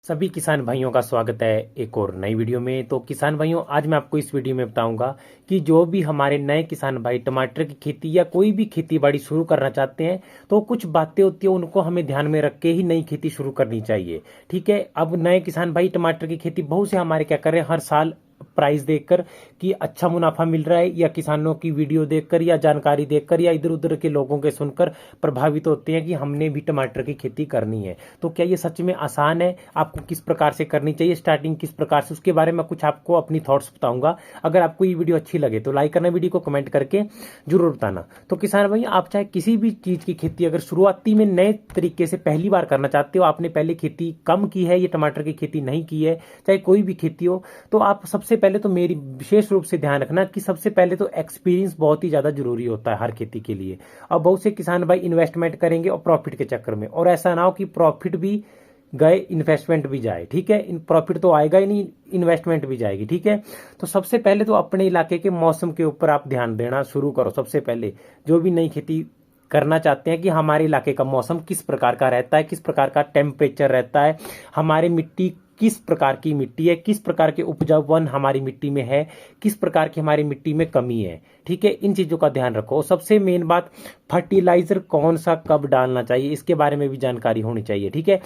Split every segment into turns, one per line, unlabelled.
सभी किसान भाइयों का स्वागत है एक और नई वीडियो में। तो किसान भाइयों, आज मैं आपको इस वीडियो में बताऊंगा कि जो भी हमारे नए किसान भाई टमाटर की खेती या कोई भी खेती बाड़ी शुरू करना चाहते हैं तो कुछ बातें होती है, उनको हमें ध्यान में रख के ही नई खेती शुरू करनी चाहिए। ठीक है। अब नए किसान भाई टमाटर की खेती बहुत से हमारे क्या कर रहे हैं, हर साल प्राइस देखकर कि अच्छा मुनाफा मिल रहा है, या किसानों की वीडियो देखकर या जानकारी देखकर या इधर उधर के लोगों के सुनकर प्रभावित होते हैं कि हमने भी टमाटर की खेती करनी है। तो क्या ये सच में आसान है? आपको किस प्रकार से करनी चाहिए, स्टार्टिंग किस प्रकार से, उसके बारे में कुछ आपको अपनी थॉट्स बताऊंगा। अगर आपको ये वीडियो अच्छी लगे तो लाइक करना, वीडियो को कमेंट करके जरूर बताना। तो किसान भाई, आप चाहे किसी भी चीज की खेती अगर शुरुआती में नए तरीके से पहली बार करना चाहते हो, आपने पहले खेती कम की है, ये टमाटर की खेती नहीं की है, चाहे कोई भी खेती हो, तो आप सबसे पहले तो मेरी विशेष रूप से ध्यान रखना कि सबसे पहले तो एक्सपीरियंस बहुत ही ज्यादा जरूरी होता है हर खेती के लिए। अब बहुत से किसान भाई इन्वेस्टमेंट करेंगे और प्रॉफिट के चक्कर में, और ऐसा ना हो कि प्रॉफिट भी गए इन्वेस्टमेंट भी जाए। ठीक है, इन प्रॉफिट तो आएगा ही नहीं, इन्वेस्टमेंट भी जाएगी। ठीक है। तो सबसे पहले तो अपने इलाके के मौसम के ऊपर आप ध्यान देना शुरू करो। सबसे पहले जो भी नई खेती करना चाहते हैं कि हमारे इलाके का मौसम किस प्रकार का रहता है, किस प्रकार का टेम्परेचर रहता है, हमारी मिट्टी किस प्रकार की मिट्टी है, किस प्रकार के उपजाऊपन हमारी मिट्टी में है, किस प्रकार की हमारी मिट्टी में कमी है। ठीक है, इन चीजों का ध्यान रखो। सबसे मेन बात, फर्टिलाइजर कौन सा कब डालना चाहिए, इसके बारे में भी जानकारी होनी चाहिए। ठीक है,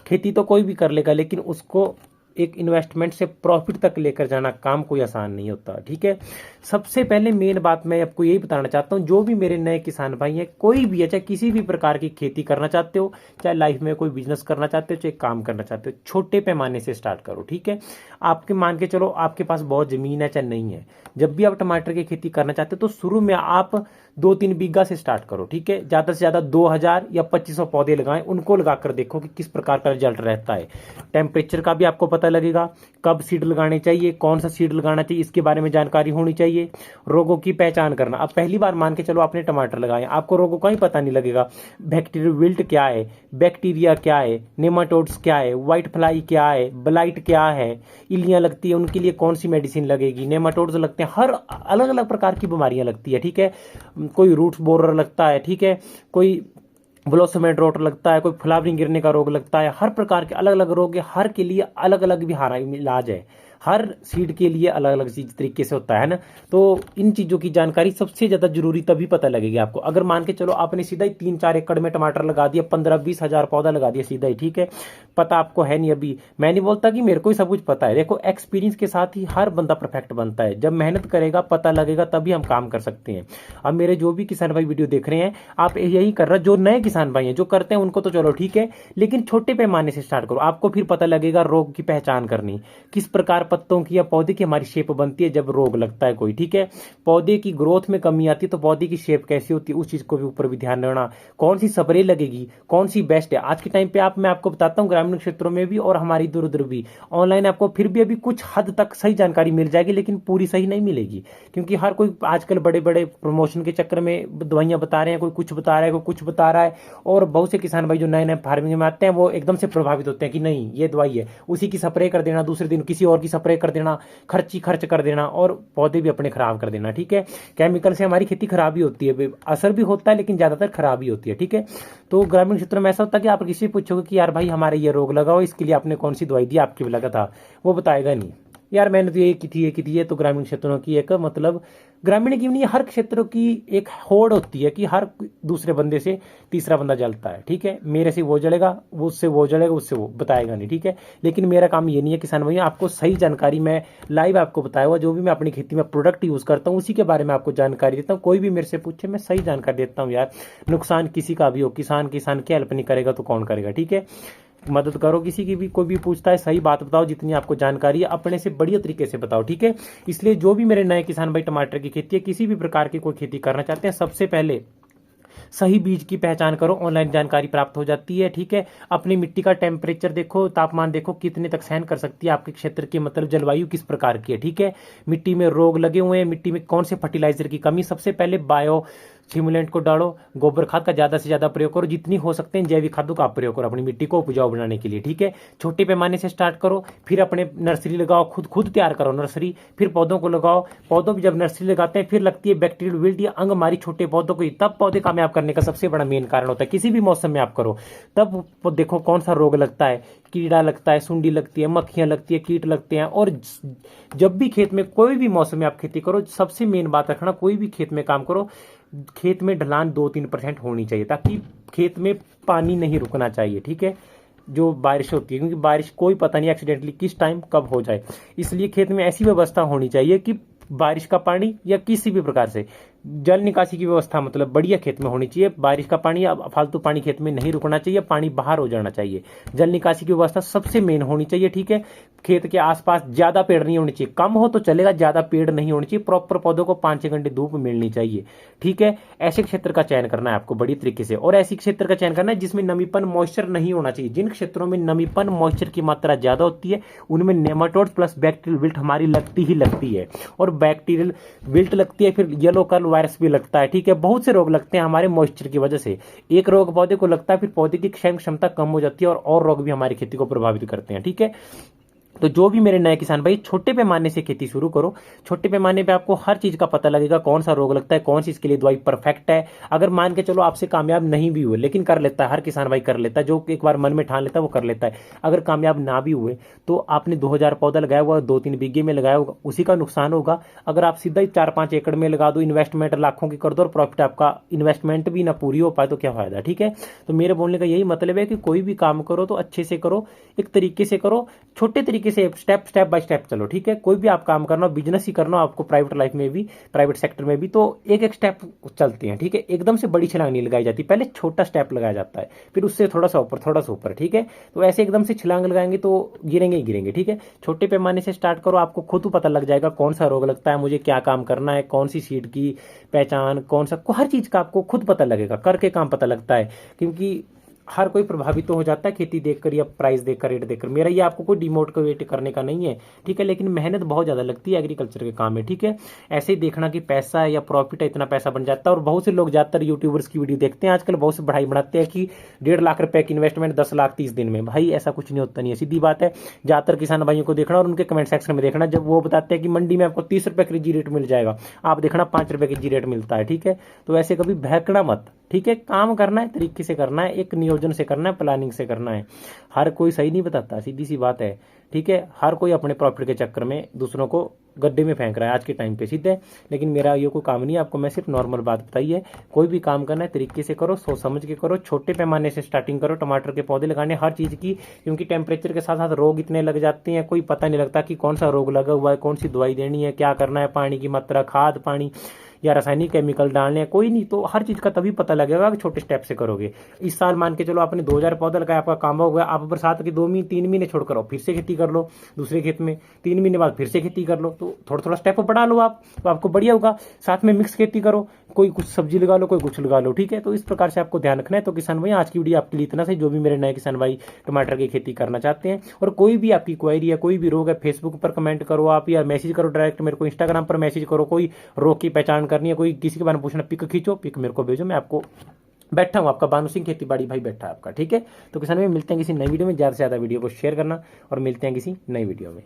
खेती तो कोई भी कर लेगा, लेकिन उसको एक इन्वेस्टमेंट से प्रॉफिट तक लेकर जाना काम कोई आसान नहीं होता। ठीक है। सबसे पहले मेन बात मैं आपको यही बताना चाहता हूं, जो भी मेरे नए किसान भाई हैं, कोई भी है, चाहे किसी भी प्रकार की खेती करना चाहते हो, चाहे लाइफ में कोई बिजनेस करना चाहते हो, चाहे काम करना चाहते हो, छोटे पैमाने से स्टार्ट करो। ठीक है। आपके मान के चलो आपके पास बहुत जमीन है चाहे नहीं है, जब भी आप टमाटर की खेती करना चाहते हो तो शुरू में आप 2-3 बीघा से स्टार्ट करो। ठीक है, ज्यादा से ज्यादा 2000 या 2500 पौधे लगाएं, उनको लगाकर देखो कि किस प्रकार का रिजल्ट रहता है। टेम्परेचर का भी आपको पता लगेगा, कब सीड लगाने चाहिए, कौन सा सीड लगाना चाहिए, इसके बारे में जानकारी होनी चाहिए। रोगों की पहचान करना, अब पहली बार मान के चलो आपने टमाटर लगाए, आपको रोगों का ही पता नहीं लगेगा। बैक्टीरिया विल्ट क्या है, बैक्टीरिया क्या है, नेमाटोड्स क्या है, व्हाइट फ्लाई क्या है, ब्लाइट क्या है, इलियां लगती है उनके लिए कौन सी मेडिसिन लगेगी, नेमाटोड्स लगते हैं, हर अलग अलग प्रकार की बीमारियां लगती है। ठीक है, कोई रूट्स बोरर लगता है, ठीक है, कोई ब्लॉसमेंट रोट लगता है, कोई फ्लावरिंग गिरने का रोग लगता है, हर प्रकार के अलग अलग रोग है, हर के लिए अलग अलग भी इलाज है, हर सीड के लिए अलग अलग चीज तरीके से होता है ना। तो इन चीजों की जानकारी सबसे ज्यादा जरूरी तभी पता लगेगी आपको। अगर मान के चलो आपने सीधा ही 3-4 एकड़ में टमाटर लगा दिया, 15-20 हजार पौधा लगा दिया सीधा ही, ठीक है, पता आपको है नहीं। अभी मैं नहीं बोलता कि मेरे को ही सब कुछ पता है, देखो एक्सपीरियंस के साथ ही हर बंदा परफेक्ट बनता है। जब मेहनत करेगा, पता लगेगा, तभी हम काम कर सकते हैं। अब मेरे जो भी किसान भाई वीडियो देख रहे हैं, आप यही कर रहे, जो नए किसान भाई हैं जो करते हैं उनको तो चलो ठीक है, लेकिन छोटे पैमाने से स्टार्ट करो। आपको फिर पता लगेगा रोग की पहचान करनी, किस प्रकार पत्तों की या पौधे की हमारी शेप बनती है जब रोग लगता है कोई। ठीक है, पौधे की ग्रोथ में कमी आती है तो पौधे की शेप कैसी होती है, उस चीज को भी ऊपर भी ध्यान देना। कौन सी स्प्रे लगेगी, कौन सी बेस्ट है आज के टाइम पे। मैं आपको बताता हूँ, ग्रामीण क्षेत्रों में भी और हमारी दूर दूर भी ऑनलाइन आपको फिर भी अभी कुछ हद तक सही जानकारी मिल जाएगी, लेकिन पूरी सही नहीं मिलेगी, क्योंकि हर कोई आजकल बड़े बड़े प्रमोशन के चक्कर में दवाइयां बता रहे हैं, कोई कुछ बता रहा है, कोई कुछ बता रहा है। और बहुत से किसान भाई जो नए नए फार्मिंग में आते हैं वो एकदम से प्रभावित होते हैं कि नहीं ये दवाई है, उसी की स्प्रे कर देना, दूसरे दिन किसी और की स्प्रे कर देना, खर्च कर देना और पौधे भी अपने खराब कर देना। ठीक है, केमिकल से हमारी खेती खराब ही होती है, असर भी होता है लेकिन ज्यादातर खराब ही होती है। ठीक है, तो ग्रामीण क्षेत्रों में ऐसा होता है कि आप किसी से पूछोगे कि यार भाई हमारे ये रोग लगाओ, इसके लिए आपने कौन सी दवाई दी, आपके भी लगा था, वो बताएगा नहीं यार मैंने तो ये की थी, ये की थी। ये तो ग्रामीण क्षेत्रों की एक मतलब ग्रामीण की नहीं, हर क्षेत्रों की एक होड़ होती है कि हर दूसरे बंदे से तीसरा बंदा जलता है। ठीक है, मेरे से वो जलेगा, वो उससे वो जलेगा, उससे वो बताएगा नहीं। ठीक है, लेकिन मेरा काम ये नहीं है किसान भैया, आपको सही जानकारी मैं लाइव आपको बताया हुआ, जो भी मैं अपनी खेती में प्रोडक्ट यूज करता हूँ उसी के बारे में आपको जानकारी देता हूँ। कोई भी मेरे से पूछे मैं सही जानकारी देता हूँ यार। नुकसान किसी का भी हो, किसान की हेल्प नहीं करेगा तो कौन करेगा। ठीक है, मदद करो किसी की भी, कोई भी पूछता है सही बात बताओ, जितनी आपको जानकारी है अपने से बढ़िया तरीके से बताओ। ठीक है, इसलिए जो भी मेरे नए किसान भाई टमाटर की खेती है, किसी भी प्रकार की कोई खेती करना चाहते हैं, सबसे पहले सही बीज की पहचान करो, ऑनलाइन जानकारी प्राप्त हो जाती है। ठीक है, अपनी मिट्टी का टेम्परेचर देखो, तापमान देखो कितने तक सहन कर सकती है आपके क्षेत्र की, मतलब जलवायु किस प्रकार की है। ठीक है, मिट्टी में रोग लगे हुए हैं, मिट्टी में कौन से फर्टिलाइजर की कमी, सबसे पहले बायो सिमुलेंट को डालो, गोबर खाद का ज़्यादा से ज़्यादा प्रयोग करो, जितनी हो सकते हैं जैविक खादों का आप प्रयोग करो अपनी मिट्टी को उपजाऊ बनाने के लिए, ठीक है। छोटे पैमाने से स्टार्ट करो, फिर अपने नर्सरी लगाओ, खुद तैयार करो नर्सरी, फिर पौधों को लगाओ। पौधों की जब नर्सरी लगाते हैं फिर लगती है बैक्टीरियल विल्ट या अंगमारी छोटे पौधों को, तब पौधे कामयाब करने का सबसे बड़ा मेन कारण होता है। किसी भी मौसम में आप करो, तब देखो कौन सा रोग लगता है, कीड़ा लगता है, सुंडी लगती है, मक्खियां लगती है, कीट लगते हैं। और जब भी खेत में कोई भी मौसम में आप खेती करो, सबसे मेन बात रखना, कोई भी खेत में काम करो, खेत में ढलान 2-3% होनी चाहिए, ताकि खेत में पानी नहीं रुकना चाहिए, ठीक है। जो बारिश होती है, क्योंकि बारिश कोई पता नहीं एक्सीडेंटली किस टाइम कब हो जाए, इसलिए खेत में ऐसी व्यवस्था होनी चाहिए कि बारिश का पानी या किसी भी प्रकार से जल निकासी की व्यवस्था मतलब बढ़िया खेत में होनी चाहिए। बारिश का पानी या फालतू पानी खेत में नहीं रुकना चाहिए, पानी बाहर हो जाना चाहिए। जल निकासी की व्यवस्था सबसे मेन होनी चाहिए, ठीक है। खेत के आसपास ज्यादा पेड़ नहीं होने चाहिए, कम हो तो चलेगा, ज्यादा पेड़ नहीं होने चाहिए। प्रॉपर पौधों को 5-6 घंटे धूप मिलनी चाहिए, ठीक है। ऐसे क्षेत्र का चयन करना है आपको बड़ी तरीके से, और ऐसे क्षेत्र का चयन करना है जिसमें नमीपन मॉइस्चर नहीं होना चाहिए। जिन क्षेत्रों में नमीपन मॉइस्चर की मात्रा ज्यादा होती है उनमें नेमाटोड्स प्लस बैक्टीरियल विल्ट हमारी लगती ही लगती है, और बैक्टीरियल विल्ट लगती है, फिर येलो कर्ल वायरस भी लगता है, ठीक है। बहुत से रोग लगते हैं हमारे मॉइस्चर की वजह से। एक रोग पौधे को लगता है, फिर पौधे की क्षमता कम हो जाती है, और रोग भी हमारी खेती को प्रभावित करते हैं, ठीक है। तो जो भी मेरे नए किसान भाई, छोटे पैमाने से खेती शुरू करो। छोटे पैमाने पे आपको हर चीज का पता लगेगा, कौन सा रोग लगता है, कौन सी इसके लिए दवाई परफेक्ट है। अगर मान के चलो आपसे कामयाब नहीं भी हुए, लेकिन कर लेता है, हर किसान भाई कर लेता है, जो एक बार मन में ठान लेता है वो कर लेता है। अगर कामयाब ना भी हुए तो आपने 2000 पौधा लगाया हुआ, 2-3 बीघे में लगाया होगा, उसी का नुकसान होगा। अगर आप सीधा ही 4-5 एकड़ में लगा दो, इन्वेस्टमेंट लाखों की कर दो और प्रॉफिट आपका इन्वेस्टमेंट भी ना पूरी हो पाए, तो क्या फायदा, ठीक है। तो मेरे बोलने का यही मतलब है कि कोई भी काम करो तो अच्छे से करो, एक तरीके से करो, छोटे तरीके से, स्टेप बाय स्टेप चलो, ठीक है। कोई भी आप काम करना हो, बिजनेस ही करना हो आपको, प्राइवेट लाइफ में भी, प्राइवेट सेक्टर में भी, तो एक एक स्टेप चलते हैं, ठीक है। एकदम से बड़ी छलांग नहीं लगाई जाती, पहले छोटा स्टेप लगाया जाता है, फिर उससे थोड़ा सा ऊपर, थोड़ा सा ऊपर, ठीक है। तो ऐसे एकदम से छलांग लगाएंगे तो गिरेंगे ही गिरेंगे, ठीक है। छोटे पैमाने से स्टार्ट करो, आपको खुद पता लग जाएगा कौन सा रोग लगता है, मुझे क्या काम करना है, कौन सी सीड की पहचान, कौन सा, हर चीज का आपको खुद पता लगेगा, करके काम पता लगता है। क्योंकि हर कोई प्रभावित तो हो जाता है खेती देखकर या प्राइस देखकर, रेट देखकर। मेरा ये आपको कोई डिमोटिवेट करने का नहीं है, ठीक है, लेकिन मेहनत बहुत ज्यादा लगती है एग्रीकल्चर के काम में, ठीक है। ऐसे ही देखना कि पैसा है या प्रॉफिट है, इतना पैसा बन जाता है। और बहुत से लोग ज्यादातर यूट्यूबर्स की वीडियो देखते हैं आजकल, बहुत से बढ़ाई बनाते हैं कि 1.5 लाख रुपए की इन्वेस्टमेंट 10 लाख 30 दिन में। भाई ऐसा कुछ नहीं होता, नहीं है, सीधी बात है। ज्यादातर किसान भाइयों को देखना और उनके कमेंट सेक्शन में देखना, जब वो बताते हैं कि मंडी में आपको 30 रुपए के जी रेट मिल जाएगा, आप देखना 5 रुपए के जी रेट मिलता है, ठीक है। तो ऐसे कभी बहकना मत, ठीक है। काम करना है, तरीके से करना है, एक नियोजन से करना है, प्लानिंग से करना है। हर कोई सही नहीं बताता, सीधी सी बात है, ठीक है। हर कोई अपने प्रॉफिट के चक्कर में दूसरों को गड्ढे में फेंक रहा है आज के टाइम पे, सीधे। लेकिन मेरा ये कोई काम नहीं है, आपको मैं सिर्फ नॉर्मल बात बताई है। कोई भी काम करना है तरीके से करो, सोच समझ के करो, छोटे पैमाने से स्टार्टिंग करो। टमाटर के पौधे लगाने हर चीज की, क्योंकि टेम्परेचर के साथ साथ रोग इतने लग जाते हैं, कोई पता नहीं लगता कि कौन सा रोग लगा हुआ है, कौन सी दवाई देनी है, क्या करना है, पानी की मात्रा, खाद पानी या रासायनिक केमिकल डालने हैं, कोई नहीं। तो हर चीज का तभी पता लगेगा कि छोटे स्टेप से करोगे। इस साल मान के चलो आपने 2000 पौधा लगाया, आपका काम हो गया, आप बरसात के 2-3 महीने छोड़कर आओ, फिर से खेती कर लो दूसरे खेत में, 3 महीने बाद फिर से खेती कर लो, तो थोड़ा थोड़ा स्टेप बढ़ा लो आप, तो आपको बढ़िया होगा। साथ में मिक्स खेती करो, कोई कुछ सब्जी लगा लो, कोई कुछ लगा लो, ठीक है। तो इस प्रकार से आपको ध्यान रखना है। तो किसान भाई आज की वीडियो आपके लिए इतना से, जो भी मेरे नए किसान भाई टमाटर की खेती करना चाहते हैं, और कोई भी आपकी क्वेरी है, कोई भी रोग है, फेसबुक पर कमेंट करो आप, या मैसेज करो डायरेक्ट मेरे को, इंस्टाग्राम पर मैसेज करो। कोई रोग की पहचान करनी है, कोई किसी के बारे में पूछना, पिक खींचो, पिक मेरे को भेजो, मैं आपको बैठा हूँ, आपका बानू सिंह खेती बाड़ी भाई बैठा है आपका, ठीक है। तो किसान भाई मिलते हैं किसी नई वीडियो में, ज्यादा से ज्यादा वीडियो को शेयर करना, और मिलते हैं किसी नई वीडियो में।